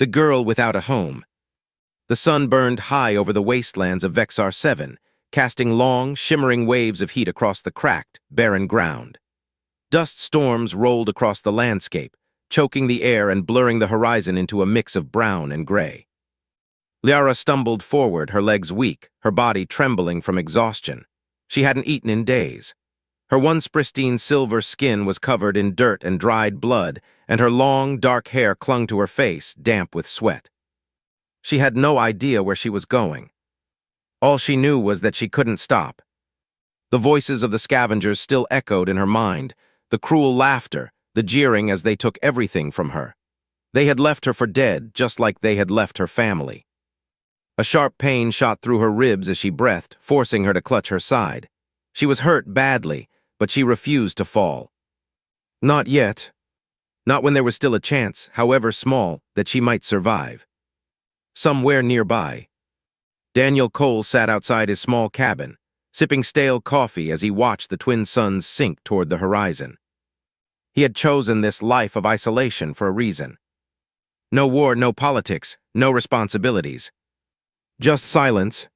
The girl without a home. The sun burned high over the wastelands of Vexar 7, casting long, shimmering waves of heat across the cracked, barren ground. Dust storms rolled across the landscape, choking the air and blurring the horizon into a mix of brown and gray. Liara stumbled forward, her legs weak, her body trembling from exhaustion. She hadn't eaten in days. Her once pristine silver skin was covered in dirt and dried blood, and her long, dark hair clung to her face, damp with sweat. She had no idea where she was going. All she knew was that she couldn't stop. The voices of the scavengers still echoed in her mind, the cruel laughter, the jeering as they took everything from her. They had left her for dead, just like they had left her family. A sharp pain shot through her ribs as she breathed, forcing her to clutch her side. She was hurt badly, but she refused to fall. Not yet. Not when there was still a chance, however small, that she might survive. Somewhere nearby, Daniel Cole sat outside his small cabin, sipping stale coffee as he watched the twin suns sink toward the horizon. He had chosen this life of isolation for a reason. No war, no politics, no responsibilities. Just silence.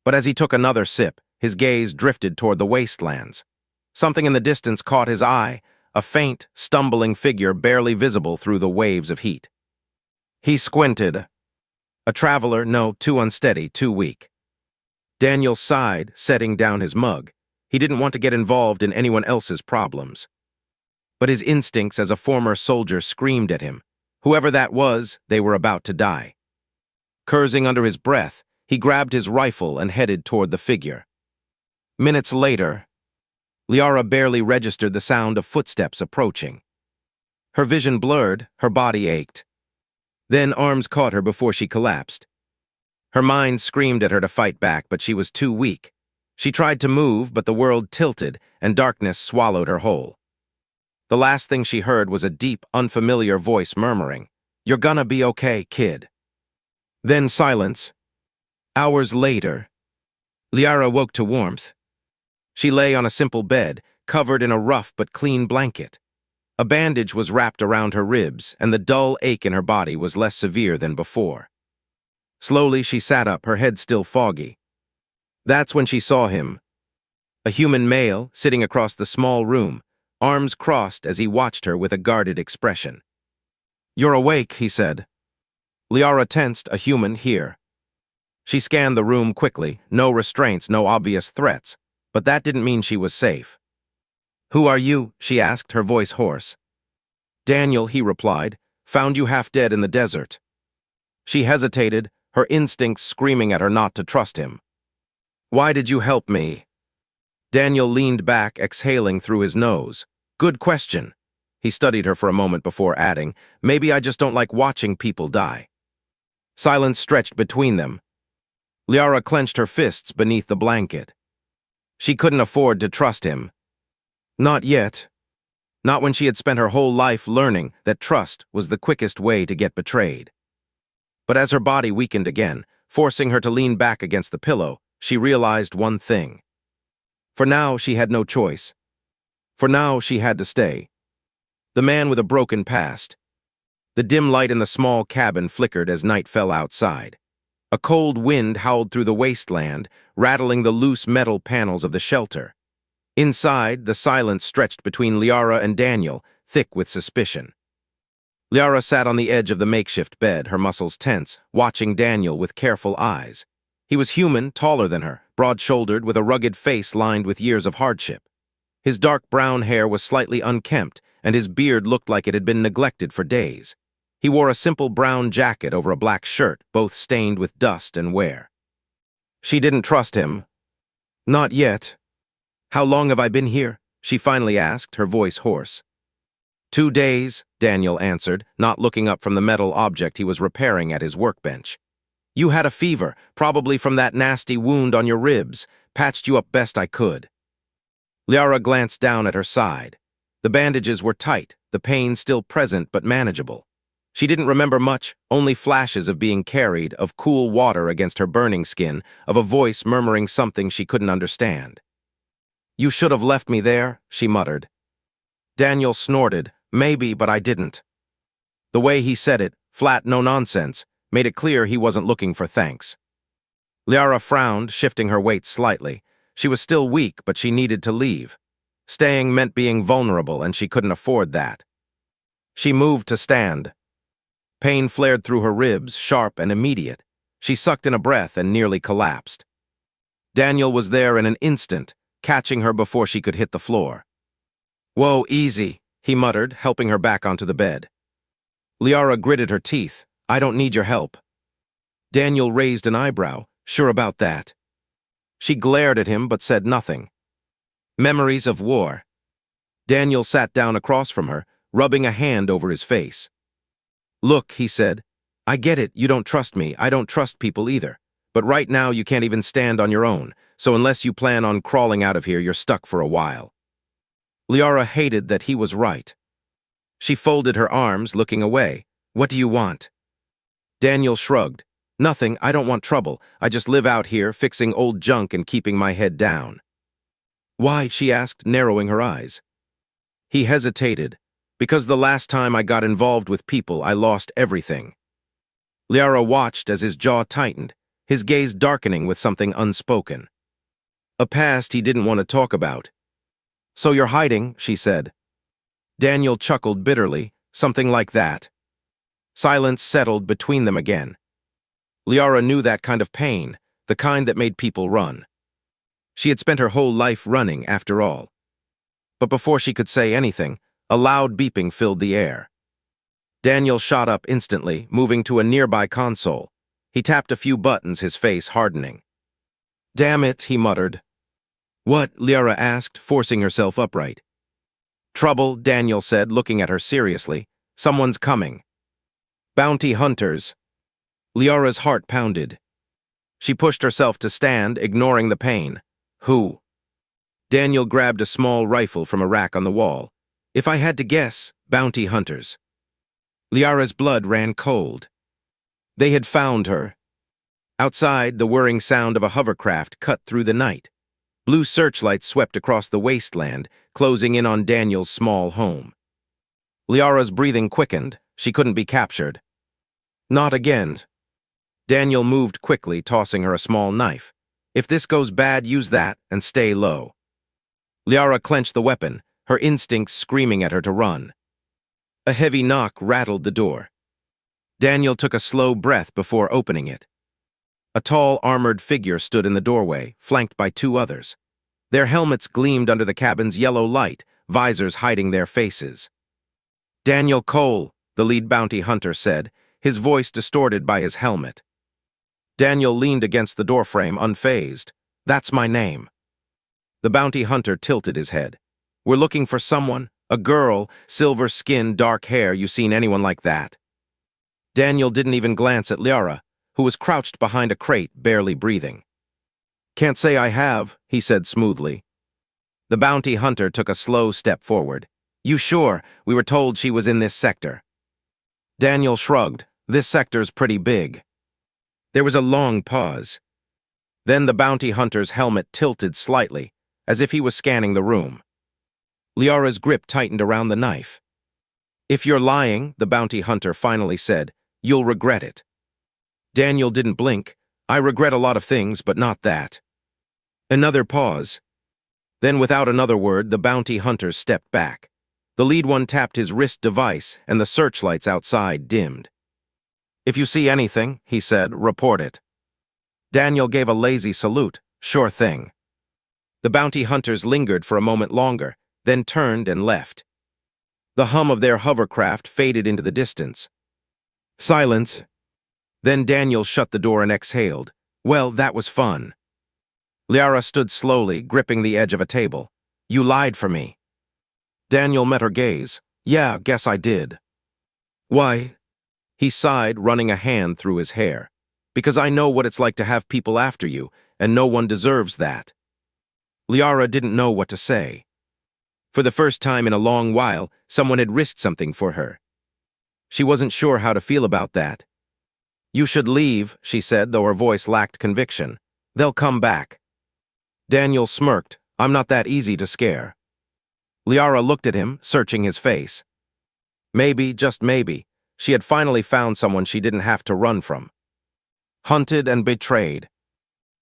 But as he took another sip, his gaze drifted toward the wastelands. Something in the distance caught his eye, a faint, stumbling figure barely visible through the waves of heat. He squinted. A traveler, no, too unsteady, too weak. Daniel sighed, setting down his mug. He didn't want to get involved in anyone else's problems. But his instincts as a former soldier screamed at him. Whoever that was, they were about to die. Cursing under his breath, he grabbed his rifle and headed toward the figure. Minutes later, Liara barely registered the sound of footsteps approaching. Her vision blurred, her body ached. Then arms caught her before she collapsed. Her mind screamed at her to fight back, but she was too weak. She tried to move, but the world tilted, and darkness swallowed her whole. The last thing she heard was a deep, unfamiliar voice murmuring, "You're gonna be okay, kid." Then silence. Hours later, Liara woke to warmth. She lay on a simple bed, covered in a rough but clean blanket. A bandage was wrapped around her ribs, and the dull ache in her body was less severe than before. Slowly she sat up, her head still foggy. That's when she saw him. A human male, sitting across the small room, arms crossed as he watched her with a guarded expression. "You're awake," he said. Liara tensed, a human here. She scanned the room quickly, no restraints, no obvious threats, but that didn't mean she was safe. "Who are you?" she asked, her voice hoarse. "Daniel," he replied, "found you half dead in the desert." She hesitated, her instincts screaming at her not to trust him. "Why did you help me?" Daniel leaned back, exhaling through his nose. "Good question." He studied her for a moment before adding, "Maybe I just don't like watching people die." Silence stretched between them. Liara clenched her fists beneath the blanket. She couldn't afford to trust him. Not yet. Not when she had spent her whole life learning that trust was the quickest way to get betrayed. But as her body weakened again, forcing her to lean back against the pillow, she realized one thing. For now, she had no choice. For now, she had to stay. The man with a broken past. The dim light in the small cabin flickered as night fell outside. A cold wind howled through the wasteland, rattling the loose metal panels of the shelter. Inside, the silence stretched between Liara and Daniel, thick with suspicion. Liara sat on the edge of the makeshift bed, her muscles tense, watching Daniel with careful eyes. He was human, taller than her, broad-shouldered, with a rugged face lined with years of hardship. His dark brown hair was slightly unkempt, and his beard looked like it had been neglected for days. He wore a simple brown jacket over a black shirt, both stained with dust and wear. She didn't trust him. Not yet. "How long have I been here?" she finally asked, her voice hoarse. 2 days, Daniel answered, not looking up from the metal object he was repairing at his workbench. "You had a fever, probably from that nasty wound on your ribs. Patched you up best I could." Liara glanced down at her side. The bandages were tight, the pain still present but manageable. She didn't remember much, only flashes of being carried, of cool water against her burning skin, of a voice murmuring something she couldn't understand. "You should have left me there," she muttered. Daniel snorted, "Maybe, but I didn't." The way he said it, flat, no nonsense, made it clear he wasn't looking for thanks. Liara frowned, shifting her weight slightly. She was still weak, but she needed to leave. Staying meant being vulnerable, and she couldn't afford that. She moved to stand. Pain flared through her ribs, sharp and immediate. She sucked in a breath and nearly collapsed. Daniel was there in an instant, catching her before she could hit the floor. "Whoa, easy," he muttered, helping her back onto the bed. Liara gritted her teeth. "I don't need your help." Daniel raised an eyebrow. "Sure about that?" She glared at him but said nothing. Memories of war. Daniel sat down across from her, rubbing a hand over his face. "Look," he said, "I get it, you don't trust me, I don't trust people either. But right now you can't even stand on your own, so unless you plan on crawling out of here, you're stuck for a while." Liara hated that he was right. She folded her arms, looking away. "What do you want?" Daniel shrugged. "Nothing, I don't want trouble. I just live out here, fixing old junk and keeping my head down." "Why?" she asked, narrowing her eyes. He hesitated. "Because the last time I got involved with people, I lost everything." Liara watched as his jaw tightened, his gaze darkening with something unspoken. A past he didn't want to talk about. "So you're hiding," she said. Daniel chuckled bitterly, something like that. Silence settled between them again. Liara knew that kind of pain, the kind that made people run. She had spent her whole life running, after all. But before she could say anything, a loud beeping filled the air. Daniel shot up instantly, moving to a nearby console. He tapped a few buttons, his face hardening. "Damn it," he muttered. "What?" Liara asked, forcing herself upright. "Trouble," Daniel said, looking at her seriously. "Someone's coming." "Bounty hunters." Liara's heart pounded. She pushed herself to stand, ignoring the pain. "Who?" Daniel grabbed a small rifle from a rack on the wall. "If I had to guess, bounty hunters." Liara's blood ran cold. They had found her. Outside, the whirring sound of a hovercraft cut through the night. Blue searchlights swept across the wasteland, closing in on Daniel's small home. Liara's breathing quickened. She couldn't be captured. "Not again." Daniel moved quickly, tossing her a small knife. "If this goes bad, use that and stay low." Liara clenched the weapon, her instincts screaming at her to run. A heavy knock rattled the door. Daniel took a slow breath before opening it. A tall, armored figure stood in the doorway, flanked by two others. Their helmets gleamed under the cabin's yellow light, visors hiding their faces. "Daniel Cole," the lead bounty hunter said, his voice distorted by his helmet. Daniel leaned against the doorframe, unfazed. "That's my name." The bounty hunter tilted his head. "We're looking for someone, a girl, silver skin, dark hair. You seen anyone like that?" Daniel didn't even glance at Liara, who was crouched behind a crate, barely breathing. "Can't say I have," he said smoothly. The bounty hunter took a slow step forward. "You sure? We were told she was in this sector." Daniel shrugged. "This sector's pretty big." There was a long pause. Then the bounty hunter's helmet tilted slightly, as if he was scanning the room. Liara's grip tightened around the knife. "If you're lying," the bounty hunter finally said, "you'll regret it." Daniel didn't blink. "I regret a lot of things, but not that." Another pause. Then, without another word, the bounty hunter stepped back. The lead one tapped his wrist device, and the searchlights outside dimmed. "If you see anything," he said, "report it." Daniel gave a lazy salute. "Sure thing." The bounty hunters lingered for a moment longer, then turned and left. The hum of their hovercraft faded into the distance. Silence. Then Daniel shut the door and exhaled. "Well, that was fun." Liara stood slowly, gripping the edge of a table. "You lied for me." Daniel met her gaze. "Yeah, guess I did." "Why?" He sighed, running a hand through his hair. "Because I know what it's like to have people after you, and no one deserves that." Liara didn't know what to say. For the first time in a long while, someone had risked something for her. She wasn't sure how to feel about that. "You should leave," she said, though her voice lacked conviction. "They'll come back." Daniel smirked. "I'm not that easy to scare." Liara looked at him, searching his face. "Maybe, just maybe, She had finally found someone she didn't have to run from. Hunted and betrayed.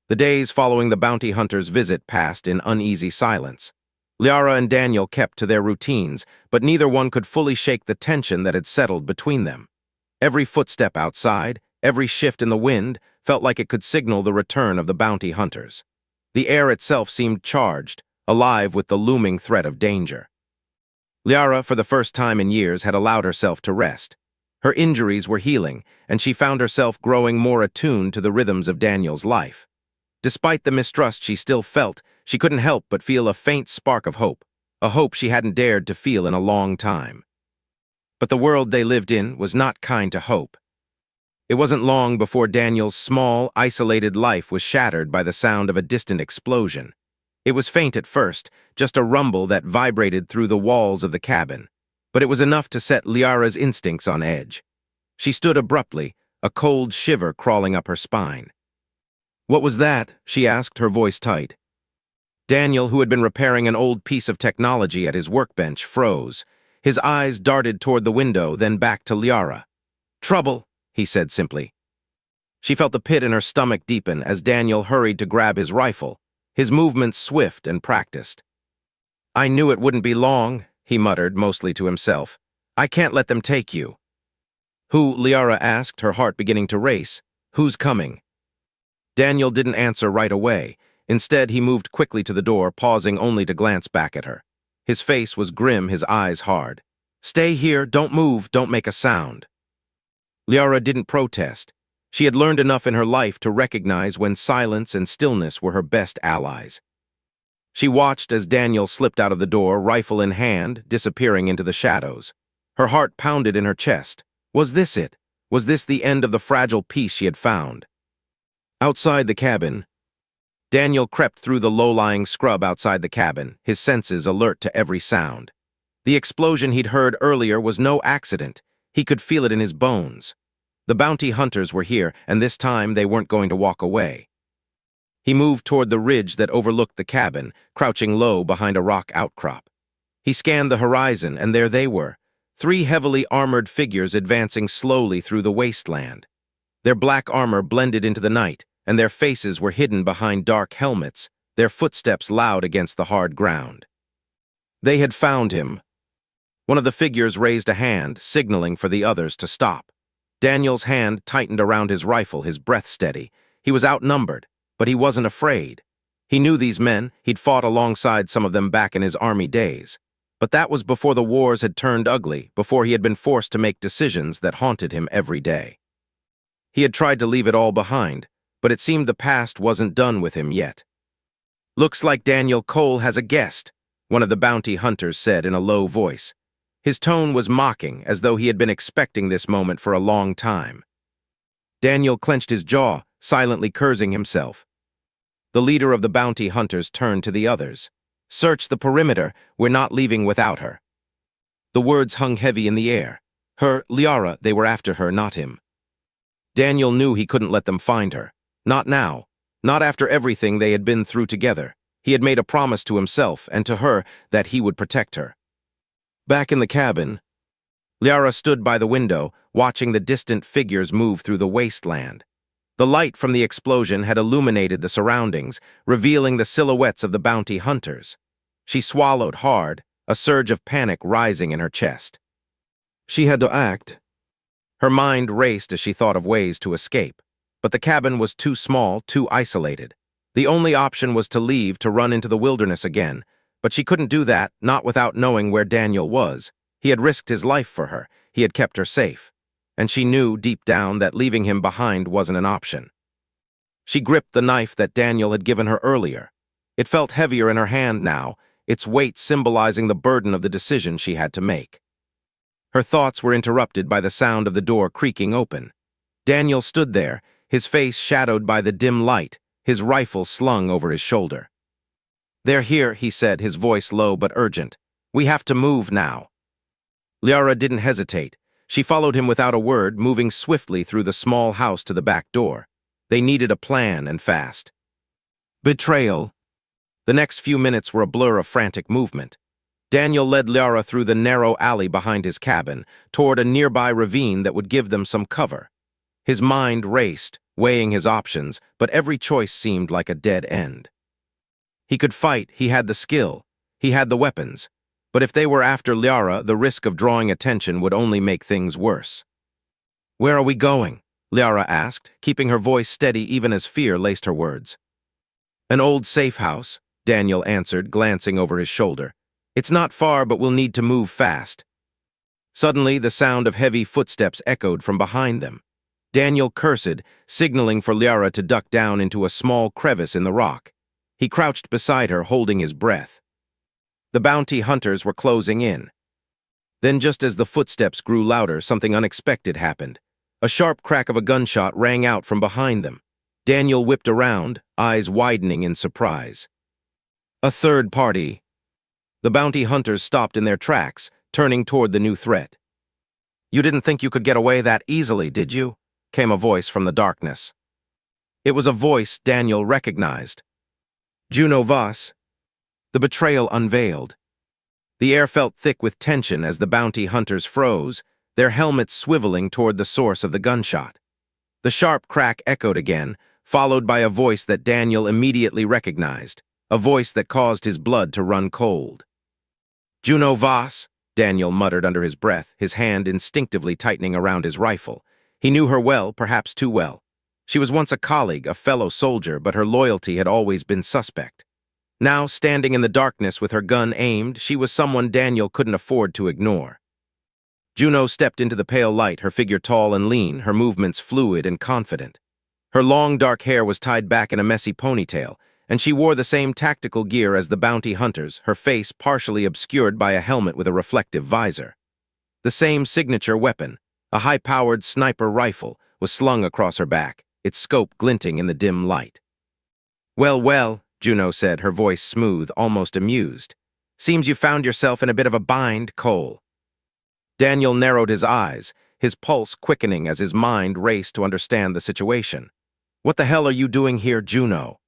The days following the bounty hunter's visit passed in uneasy silence. Liara and Daniel kept to their routines, but neither one could fully shake the tension that had settled between them. Every footstep outside, every shift in the wind, felt like it could signal the return of the bounty hunters. The air itself seemed charged, alive with the looming threat of danger. Liara, for the first time in years, had allowed herself to rest. Her injuries were healing, and she found herself growing more attuned to the rhythms of Daniel's life. Despite the mistrust she still felt, she couldn't help but feel a faint spark of hope, a hope she hadn't dared to feel in a long time. But the world they lived in was not kind to hope. It wasn't long before Daniel's small, isolated life was shattered by the sound of a distant explosion. It was faint at first, just a rumble that vibrated through the walls of the cabin, but it was enough to set Liara's instincts on edge. She stood abruptly, a cold shiver crawling up her spine. "What was that?" she asked, her voice tight. Daniel, who had been repairing an old piece of technology at his workbench, froze. His eyes darted toward the window, then back to Liara. "Trouble," he said simply. She felt the pit in her stomach deepen as Daniel hurried to grab his rifle, his movements swift and practiced. "I knew it wouldn't be long," he muttered, mostly to himself. "I can't let them take you." "Who?" Liara asked, her heart beginning to race. "Who's coming?" Daniel didn't answer right away. Instead, he moved quickly to the door, pausing only to glance back at her. His face was grim, his eyes hard. "Stay here, don't move, don't make a sound." Liara didn't protest. She had learned enough in her life to recognize when silence and stillness were her best allies. She watched as Daniel slipped out of the door, rifle in hand, disappearing into the shadows. Her heart pounded in her chest. Was this it? Was this the end of the fragile peace she had found? Outside the cabin, Daniel crept through the low-lying scrub outside the cabin, his senses alert to every sound. The explosion he'd heard earlier was no accident. He could feel it in his bones. The bounty hunters were here, and this time they weren't going to walk away. He moved toward the ridge that overlooked the cabin, crouching low behind a rock outcrop. He scanned the horizon, and there they were, 3 heavily armored figures advancing slowly through the wasteland. Their black armor blended into the night, and their faces were hidden behind dark helmets, their footsteps loud against the hard ground. They had found him. One of the figures raised a hand, signaling for the others to stop. Daniel's hand tightened around his rifle, his breath steady. He was outnumbered, but he wasn't afraid. He knew these men, he'd fought alongside some of them back in his army days. But that was before the wars had turned ugly, before he had been forced to make decisions that haunted him every day. He had tried to leave it all behind, but it seemed the past wasn't done with him yet. "Looks like Daniel Cole has a guest," one of the bounty hunters said in a low voice. His tone was mocking, as though he had been expecting this moment for a long time. Daniel clenched his jaw, silently cursing himself. The leader of the bounty hunters turned to the others. "Search the perimeter, we're not leaving without her." The words hung heavy in the air. Her, Liara, they were after her, not him. Daniel knew he couldn't let them find her. Not now. Not after everything they had been through together. He had made a promise to himself and to her that he would protect her. Back in the cabin, Liara stood by the window, watching the distant figures move through the wasteland. The light from the explosion had illuminated the surroundings, revealing the silhouettes of the bounty hunters. She swallowed hard, a surge of panic rising in her chest. She had to act. Her mind raced as she thought of ways to escape, but the cabin was too small, too isolated. The only option was to leave, to run into the wilderness again, but she couldn't do that, not without knowing where Daniel was. He had risked his life for her, he had kept her safe, and she knew deep down that leaving him behind wasn't an option. She gripped the knife that Daniel had given her earlier. It felt heavier in her hand now, its weight symbolizing the burden of the decision she had to make. Her thoughts were interrupted by the sound of the door creaking open. Daniel stood there, his face shadowed by the dim light, his rifle slung over his shoulder. "They're here," he said, his voice low but urgent. "We have to move now." Liara didn't hesitate. She followed him without a word, moving swiftly through the small house to the back door. They needed a plan, and fast. Betrayal. The next few minutes were a blur of frantic movement. Daniel led Liara through the narrow alley behind his cabin, toward a nearby ravine that would give them some cover. His mind raced, weighing his options, but every choice seemed like a dead end. He could fight, he had the skill, he had the weapons, but if they were after Liara, the risk of drawing attention would only make things worse. "Where are we going?" Liara asked, keeping her voice steady even as fear laced her words. "An old safe house," Daniel answered, glancing over his shoulder. "It's not far, but we'll need to move fast." Suddenly, the sound of heavy footsteps echoed from behind them. Daniel cursed, signaling for Liara to duck down into a small crevice in the rock. He crouched beside her, holding his breath. The bounty hunters were closing in. Then, just as the footsteps grew louder, something unexpected happened. A sharp crack of a gunshot rang out from behind them. Daniel whipped around, eyes widening in surprise. A third party. The bounty hunters stopped in their tracks, turning toward the new threat. "You didn't think you could get away that easily, did you?" came a voice from the darkness. It was a voice Daniel recognized. Juno Voss. The betrayal unveiled. The air felt thick with tension as the bounty hunters froze, their helmets swiveling toward the source of the gunshot. The sharp crack echoed again, followed by a voice that Daniel immediately recognized, a voice that caused his blood to run cold. "Juno Voss," Daniel muttered under his breath, his hand instinctively tightening around his rifle. He knew her well, perhaps too well. She was once a colleague, a fellow soldier, but her loyalty had always been suspect. Now, standing in the darkness with her gun aimed, she was someone Daniel couldn't afford to ignore. Juno stepped into the pale light, her figure tall and lean, her movements fluid and confident. Her long dark hair was tied back in a messy ponytail, and she wore the same tactical gear as the bounty hunters, her face partially obscured by a helmet with a reflective visor. The same signature weapon, a high-powered sniper rifle, was slung across her back, its scope glinting in the dim light. "Well, well," Juno said, her voice smooth, almost amused. "Seems you found yourself in a bit of a bind, Cole." Daniel narrowed his eyes, his pulse quickening as his mind raced to understand the situation. "What the hell are you doing here, Juno?"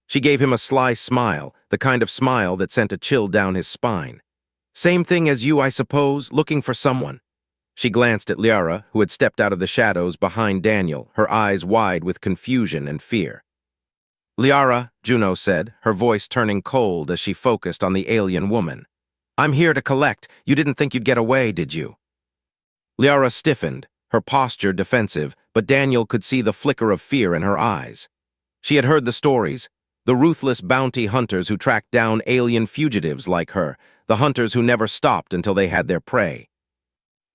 She gave him a sly smile, the kind of smile that sent a chill down his spine. "Same thing as you, I suppose, looking for someone." She glanced at Liara, who had stepped out of the shadows behind Daniel, her eyes wide with confusion and fear. "Liara," Juno said, her voice turning cold as she focused on the alien woman. "I'm here to collect. You didn't think you'd get away, did you?" Liara stiffened, her posture defensive, but Daniel could see the flicker of fear in her eyes. She had heard the stories, the ruthless bounty hunters who tracked down alien fugitives like her, the hunters who never stopped until they had their prey.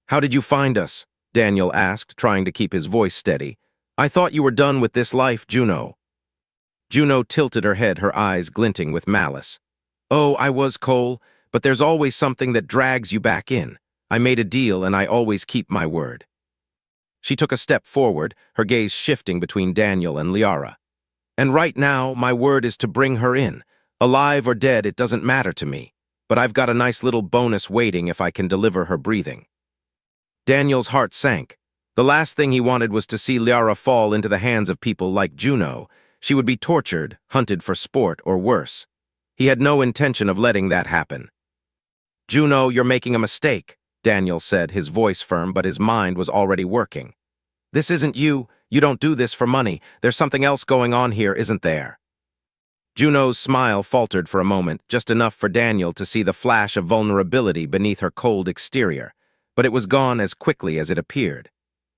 "How did you find us?" Daniel asked, trying to keep his voice steady. "I thought you were done with this life, Juno." Juno tilted her head, her eyes glinting with malice. "Oh, I was, Cole, but there's always something that drags you back in. I made a deal, and I always keep my word." She took a step forward, her gaze shifting between Daniel and Liara. "And right now, my word is to bring her in. Alive or dead, it doesn't matter to me. But I've got a nice little bonus waiting if I can deliver her breathing." Daniel's heart sank. The last thing he wanted was to see Liara fall into the hands of people like Juno. She would be tortured, hunted for sport, or worse. He had no intention of letting that happen. "Juno, you're making a mistake," Daniel said, his voice firm, but his mind was already working. "This isn't you. You don't do this for money. There's something else going on here, isn't there?" Juno's smile faltered for a moment, just enough for Daniel to see the flash of vulnerability beneath her cold exterior, but it was gone as quickly as it appeared.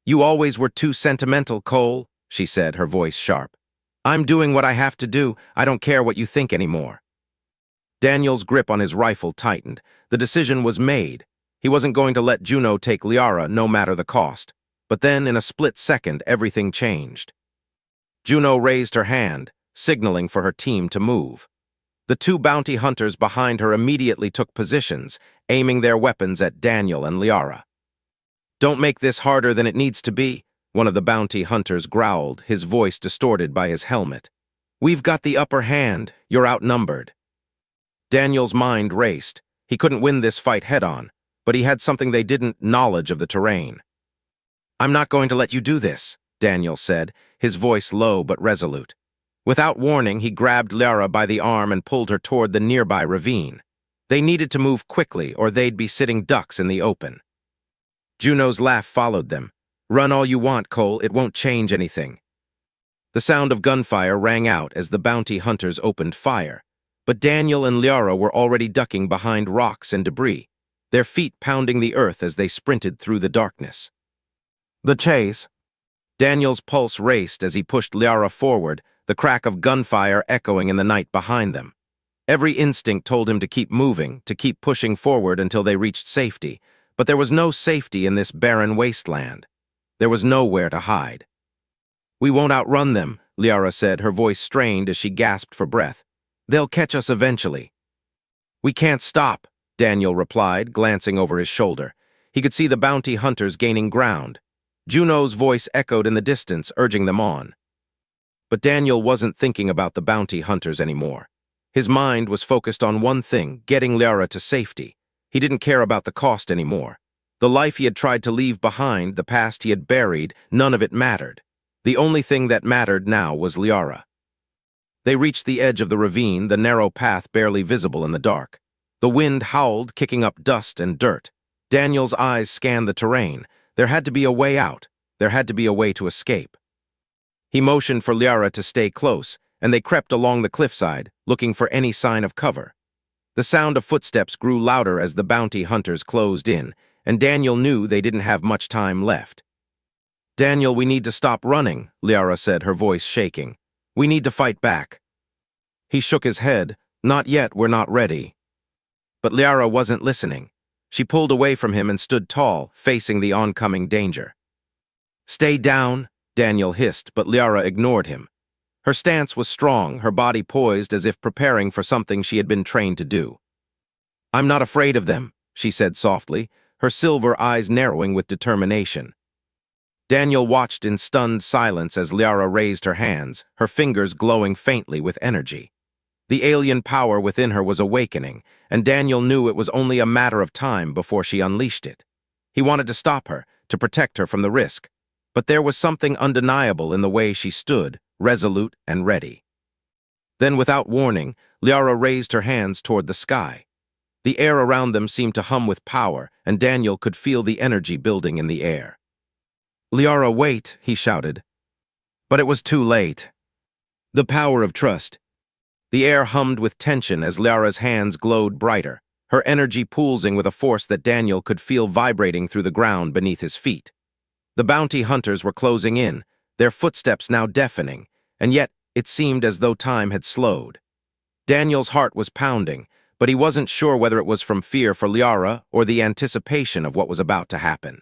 "You always were too sentimental, Cole," she said, her voice sharp. "I'm doing what I have to do. I don't care what you think anymore." Daniel's grip on his rifle tightened. The decision was made. He wasn't going to let Juno take Liara, no matter the cost. But then, in a split second, everything changed. Juno raised her hand, signaling for her team to move. The two bounty hunters behind her immediately took positions, aiming their weapons at Daniel and Liara. "Don't make this harder than it needs to be," one of the bounty hunters growled, his voice distorted by his helmet. "We've got the upper hand. You're outnumbered." Daniel's mind raced. He couldn't win this fight head-on, but he had something they didn't: knowledge of the terrain. "I'm not going to let you do this," Daniel said, his voice low but resolute. Without warning, he grabbed Liara by the arm and pulled her toward the nearby ravine. They needed to move quickly or they'd be sitting ducks in the open. Juno's laugh followed them. "Run all you want, Cole, it won't change anything." The sound of gunfire rang out as the bounty hunters opened fire, but Daniel and Liara were already ducking behind rocks and debris, their feet pounding the earth as they sprinted through the darkness. The chase. Daniel's pulse raced as he pushed Liara forward, the crack of gunfire echoing in the night behind them. Every instinct told him to keep moving, to keep pushing forward until they reached safety, but there was no safety in this barren wasteland. There was nowhere to hide. "We won't outrun them," Liara said, her voice strained as she gasped for breath. "They'll catch us eventually." "We can't stop," Daniel replied, glancing over his shoulder. He could see the bounty hunters gaining ground. Juno's voice echoed in the distance, urging them on. But Daniel wasn't thinking about the bounty hunters anymore. His mind was focused on one thing, getting Liara to safety. He didn't care about the cost anymore. The life he had tried to leave behind, the past he had buried, none of it mattered. The only thing that mattered now was Liara. They reached the edge of the ravine, the narrow path barely visible in the dark. The wind howled, kicking up dust and dirt. Daniel's eyes scanned the terrain. There had to be a way out. There had to be a way to escape. He motioned for Liara to stay close, and they crept along the cliffside, looking for any sign of cover. The sound of footsteps grew louder as the bounty hunters closed in, and Daniel knew they didn't have much time left. "Daniel, we need to stop running," Liara said, her voice shaking. "We need to fight back." He shook his head. "Not yet, we're not ready." But Liara wasn't listening. She pulled away from him and stood tall, facing the oncoming danger. "Stay down," Daniel hissed, but Liara ignored him. Her stance was strong, her body poised as if preparing for something she had been trained to do. "I'm not afraid of them," she said softly, her silver eyes narrowing with determination. Daniel watched in stunned silence as Liara raised her hands, her fingers glowing faintly with energy. The alien power within her was awakening, and Daniel knew it was only a matter of time before she unleashed it. He wanted to stop her, to protect her from the risk, but there was something undeniable in the way she stood, resolute and ready. Then, without warning, Liara raised her hands toward the sky. The air around them seemed to hum with power, and Daniel could feel the energy building in the air. "Liara, wait," he shouted. But it was too late. The power of trust. The air hummed with tension as Liara's hands glowed brighter, her energy pulsing with a force that Daniel could feel vibrating through the ground beneath his feet. The bounty hunters were closing in, their footsteps now deafening, and yet it seemed as though time had slowed. Daniel's heart was pounding, but he wasn't sure whether it was from fear for Liara or the anticipation of what was about to happen.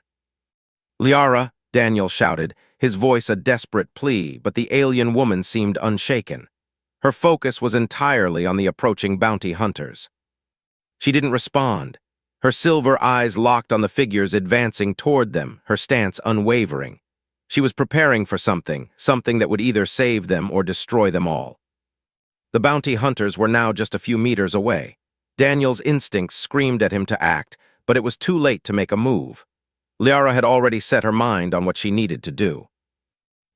"Liara," Daniel shouted, his voice a desperate plea, but the alien woman seemed unshaken. Her focus was entirely on the approaching bounty hunters. She didn't respond. Her silver eyes locked on the figures advancing toward them, her stance unwavering. She was preparing for something that would either save them or destroy them all. The bounty hunters were now just a few meters away. Daniel's instincts screamed at him to act, but it was too late to make a move. Liara had already set her mind on what she needed to do.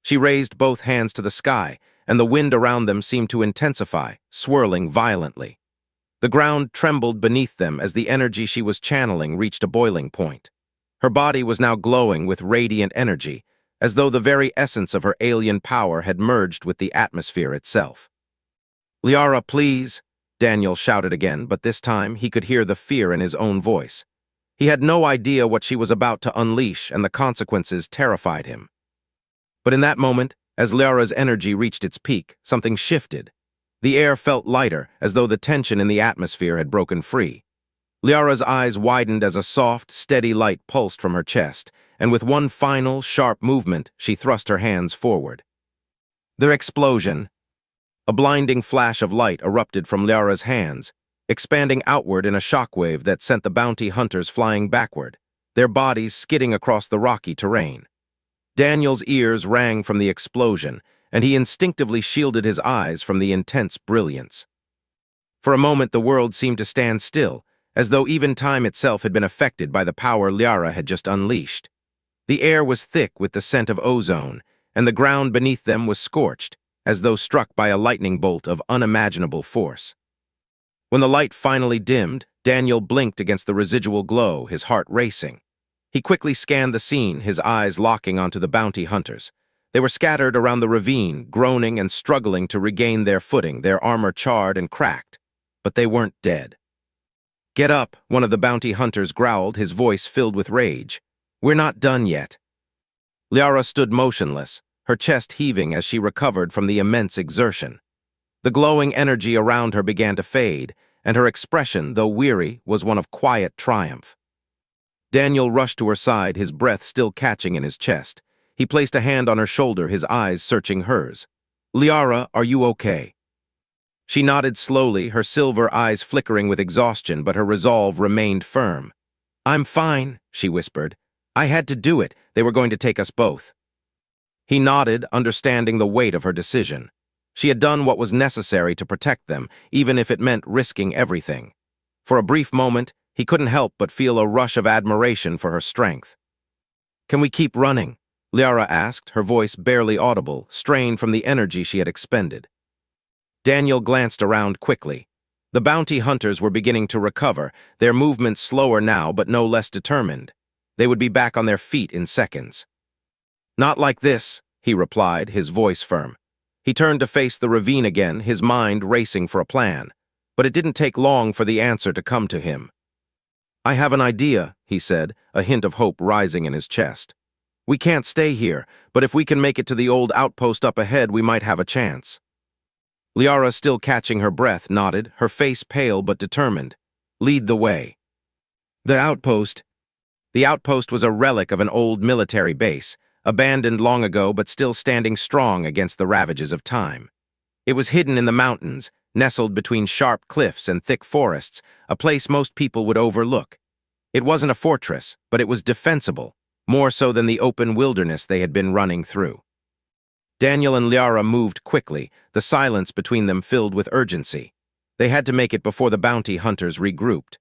She raised both hands to the sky, and the wind around them seemed to intensify, swirling violently. The ground trembled beneath them as the energy she was channeling reached a boiling point. Her body was now glowing with radiant energy, as though the very essence of her alien power had merged with the atmosphere itself. "Liara, please," Daniel shouted again, but this time he could hear the fear in his own voice. He had no idea what she was about to unleash, and the consequences terrified him. But in that moment, as Liara's energy reached its peak, something shifted. The air felt lighter, as though the tension in the atmosphere had broken free. Liara's eyes widened as a soft, steady light pulsed from her chest, and with one final, sharp movement, she thrust her hands forward. Their explosion. A blinding flash of light erupted from Liara's hands, expanding outward in a shockwave that sent the bounty hunters flying backward, their bodies skidding across the rocky terrain. Daniel's ears rang from the explosion, and he instinctively shielded his eyes from the intense brilliance. For a moment the world seemed to stand still, as though even time itself had been affected by the power Liara had just unleashed. The air was thick with the scent of ozone, and the ground beneath them was scorched, as though struck by a lightning bolt of unimaginable force. When the light finally dimmed, Daniel blinked against the residual glow, his heart racing. He quickly scanned the scene, his eyes locking onto the bounty hunters. They were scattered around the ravine, groaning and struggling to regain their footing, their armor charred and cracked. But they weren't dead. "Get up," one of the bounty hunters growled, his voice filled with rage. "We're not done yet." Liara stood motionless, her chest heaving as she recovered from the immense exertion. The glowing energy around her began to fade, and her expression, though weary, was one of quiet triumph. Daniel rushed to her side, his breath still catching in his chest. He placed a hand on her shoulder, his eyes searching hers. "Liara, are you okay?" She nodded slowly, her silver eyes flickering with exhaustion, but her resolve remained firm. "I'm fine," she whispered. "I had to do it. They were going to take us both." He nodded, understanding the weight of her decision. She had done what was necessary to protect them, even if it meant risking everything. For a brief moment, he couldn't help but feel a rush of admiration for her strength. "Can we keep running?" Liara asked, her voice barely audible, strained from the energy she had expended. Daniel glanced around quickly. The bounty hunters were beginning to recover, their movements slower now but no less determined. They would be back on their feet in seconds. "Not like this," he replied, his voice firm. He turned to face the ravine again, his mind racing for a plan. But it didn't take long for the answer to come to him. "I have an idea," he said, a hint of hope rising in his chest. "We can't stay here, but if we can make it to the old outpost up ahead, we might have a chance." Liara, still catching her breath, nodded, her face pale but determined. "Lead the way." The outpost. The outpost was a relic of an old military base, abandoned long ago but still standing strong against the ravages of time. It was hidden in the mountains, nestled between sharp cliffs and thick forests, a place most people would overlook. It wasn't a fortress, but it was defensible, more so than the open wilderness they had been running through. Daniel and Liara moved quickly, the silence between them filled with urgency. They had to make it before the bounty hunters regrouped.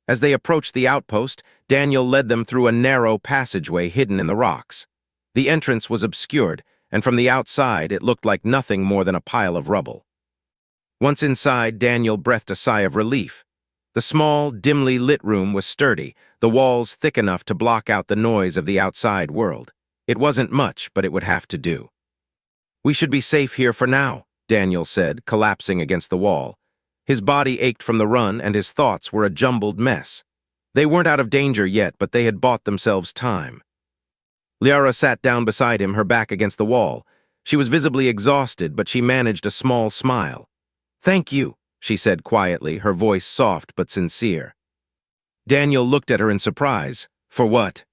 As they approached the outpost, Daniel led them through a narrow passageway hidden in the rocks. The entrance was obscured, and from the outside it looked like nothing more than a pile of rubble. Once inside, Daniel breathed a sigh of relief. The small, dimly lit room was sturdy, the walls thick enough to block out the noise of the outside world. It wasn't much, but it would have to do. "We should be safe here for now," Daniel said, collapsing against the wall. His body ached from the run, and his thoughts were a jumbled mess. They weren't out of danger yet, but they had bought themselves time. Liara sat down beside him, her back against the wall. She was visibly exhausted, but she managed a small smile. "Thank you," she said quietly, her voice soft but sincere. Daniel looked at her in surprise. "For what?"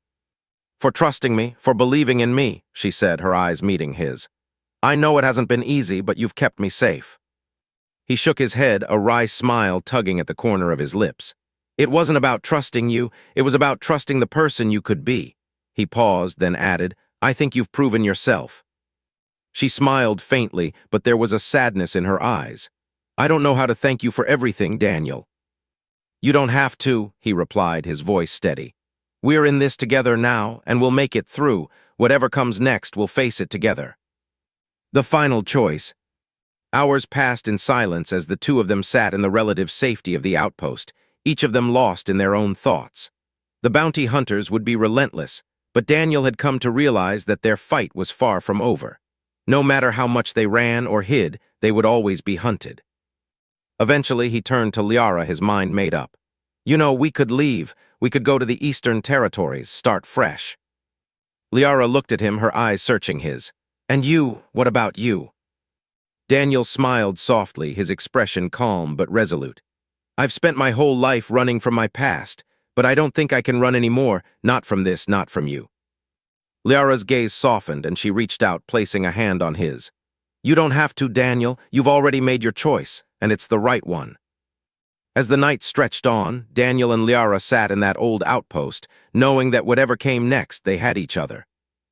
"For trusting me, for believing in me," she said, her eyes meeting his. "I know it hasn't been easy, but you've kept me safe." He shook his head, a wry smile tugging at the corner of his lips. "It wasn't about trusting you, it was about trusting the person you could be." He paused, then added, "I think you've proven yourself." She smiled faintly, but there was a sadness in her eyes. "I don't know how to thank you for everything, Daniel." "You don't have to," he replied, his voice steady. "We're in this together now, and we'll make it through. Whatever comes next, we'll face it together." The final choice. Hours passed in silence as the two of them sat in the relative safety of the outpost, each of them lost in their own thoughts. The bounty hunters would be relentless, but Daniel had come to realize that their fight was far from over. No matter how much they ran or hid, they would always be hunted. Eventually, he turned to Liara, his mind made up. "You know, we could leave. We could go to the Eastern Territories, start fresh." Liara looked at him, her eyes searching his. "And you, what about you?" Daniel smiled softly, his expression calm but resolute. "I've spent my whole life running from my past, but I don't think I can run anymore, not from this, not from you." Liara's gaze softened, and she reached out, placing a hand on his. "You don't have to, Daniel. You've already made your choice, and it's the right one." As the night stretched on, Daniel and Liara sat in that old outpost, knowing that whatever came next, they had each other.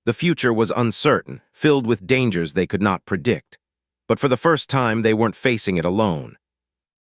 The future was uncertain, filled with dangers they could not predict. But for the first time, they weren't facing it alone.